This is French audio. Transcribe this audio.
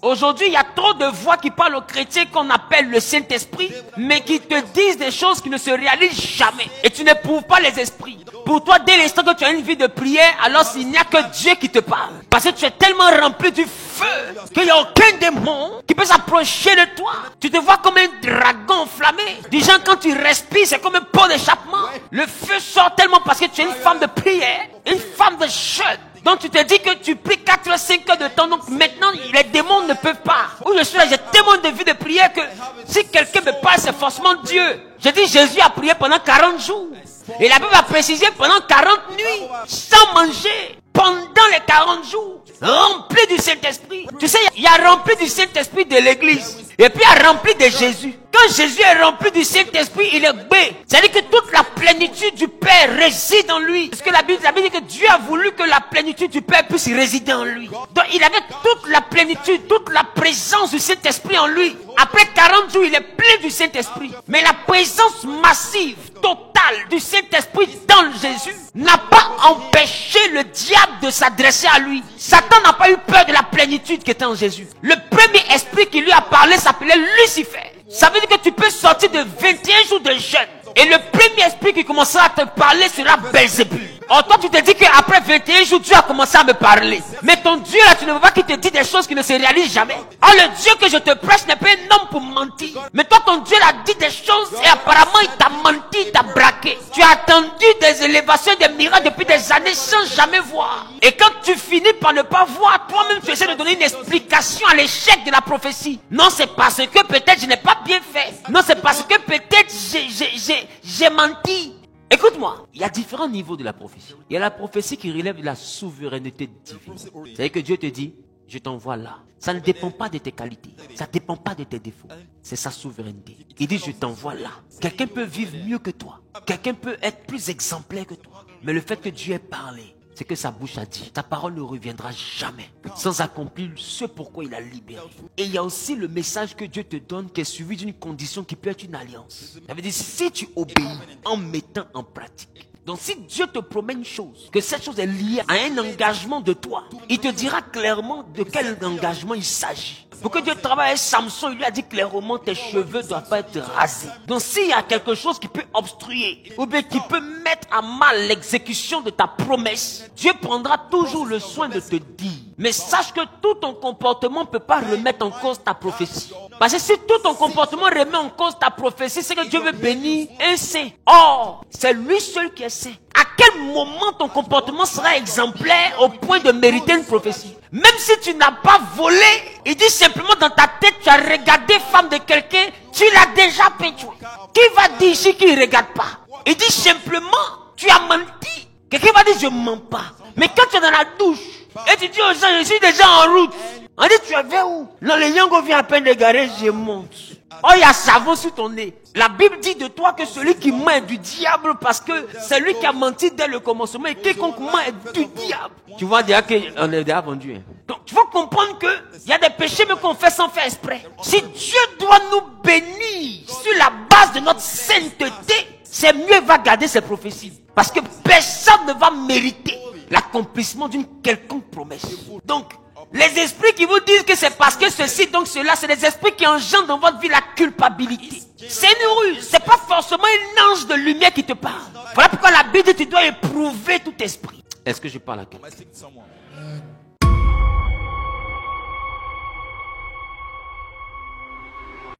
Aujourd'hui, il y a trop de voix qui parlent aux chrétiens qu'on appelle le Saint-Esprit, mais qui te disent des choses qui ne se réalisent jamais. Et tu n'éprouves pas les esprits. Pour toi, dès l'instant que tu as une vie de prière, alors il n'y a que Dieu qui te parle. Parce que tu es tellement rempli du feu qu'il n'y a aucun démon qui peut s'approcher de toi. Tu te vois comme un dragon enflammé. Déjà, quand tu respires, c'est comme un pot d'échappement. Le feu sort tellement parce que tu es une femme de prière, une femme de jeûne. Donc tu te dis que tu pries 4 ou 5 heures de temps. Donc maintenant, les démons ne peuvent pas. Où je suis là, j'ai tellement de vie de prière que si quelqu'un me parle, c'est forcément Dieu. Je dis, Jésus a prié pendant 40 jours. Et la Bible a précisé pendant 40 nuits, sans manger. Pendant les 40 jours, rempli du Saint-Esprit. Tu sais, il y a rempli du Saint-Esprit de l'église. Et puis il y a rempli de Jésus. Quand Jésus est rempli du Saint-Esprit, il est B. C'est-à-dire que toute la plénitude du Père réside en lui. Parce que la Bible dit que Dieu a voulu que la plénitude du Père puisse résider en lui. Donc il avait toute la plénitude, toute la présence du Saint-Esprit en lui. Après 40 jours, il est plein du Saint-Esprit. Mais la présence massive, totale du Saint-Esprit dans Jésus n'a pas empêché le diable de s'adresser à lui. Satan n'a pas eu peur de la plénitude qui était en Jésus. Le premier esprit qui lui a parlé s'appelait Lucifer. Ça veut dire que tu peux sortir de 21 jours de jeûne. Et le premier esprit qui commencera à te parler sera Belzébul. Or toi tu te dis qu'après 21 jours Dieu a commencé à me parler. Mais ton Dieu là, tu ne veux pas qu'il te dise des choses qui ne se réalisent jamais. Or le Dieu que je te prêche n'est pas un homme pour mentir. Mais toi ton Dieu l'a dit des choses et apparemment il t'a menti, il t'a braqué. Tu as attendu des élévations, des miracles depuis des années sans jamais voir. Et quand tu finis par ne pas voir, toi-même tu essaies de donner une explication à l'échec de la prophétie. Non, c'est parce que peut-être je n'ai pas bien fait. Non, c'est parce que peut-être j'ai menti. Écoute-moi, il y a différents niveaux de la prophétie. Il y a la prophétie qui relève de la souveraineté divine. C'est-à-dire que Dieu te dit, je t'envoie là. Ça ne dépend pas de tes qualités. Ça ne dépend pas de tes défauts. C'est sa souveraineté. Il dit, je t'envoie là. Quelqu'un peut vivre mieux que toi. Quelqu'un peut être plus exemplaire que toi. Mais le fait que Dieu ait parlé, c'est que sa bouche a dit, ta parole ne reviendra jamais sans accomplir ce pourquoi il a libéré. Et il y a aussi le message que Dieu te donne qui est suivi d'une condition qui peut être une alliance. Ça veut dire, si tu obéis en mettant en pratique. Donc si Dieu te promet une chose, que cette chose est liée à un engagement de toi, il te dira clairement de quel engagement il s'agit. Pour que Dieu travaille avec Samson, il lui a dit clairement tes cheveux ne doivent pas être rasés. Donc s'il y a quelque chose qui peut obstruer, ou bien qui peut mettre à mal l'exécution de ta promesse, Dieu prendra toujours le soin de te dire. Mais sache que tout ton comportement ne peut pas remettre en cause ta prophétie. Parce que si tout ton comportement remet en cause ta prophétie, c'est que Dieu veut bénir un saint. Or, c'est lui seul qui est saint. À quel moment ton comportement sera exemplaire au point de mériter une prophétie? Même si tu n'as pas volé, il dit simplement dans ta tête, tu as regardé femme de quelqu'un, tu l'as déjà pétué. Qui va dire ici qu'il ne regarde pas? Il dit simplement, tu as menti. Quelqu'un va dire, je ne mens pas. Mais quand tu es dans la douche, et tu dis aux gens, je suis déjà en route. On dit, tu es vers où? Non, le yango vient à peine de garer, je monte. Oh, il y a savon sur ton nez. La Bible dit de toi que celui qui ment est du diable parce que c'est lui qui a menti dès le commencement et quiconque ment est du diable. Tu vois déjà qu'on est déjà vendu. Donc, tu vas comprendre qu'il y a des péchés mais qu'on fait sans faire exprès. Si Dieu doit nous bénir sur la base de notre sainteté, c'est mieux il va garder ses prophéties. Parce que personne ne va mériter l'accomplissement d'une quelconque promesse. Donc, les esprits qui vous disent que c'est parce que ceci, donc cela, c'est des esprits qui engendrent dans votre vie la culpabilité. C'est une ruse, c'est pas forcément un ange de lumière qui te parle. Voilà pourquoi la Bible dit que tu dois éprouver tout esprit. Est-ce que je parle à quelqu'un?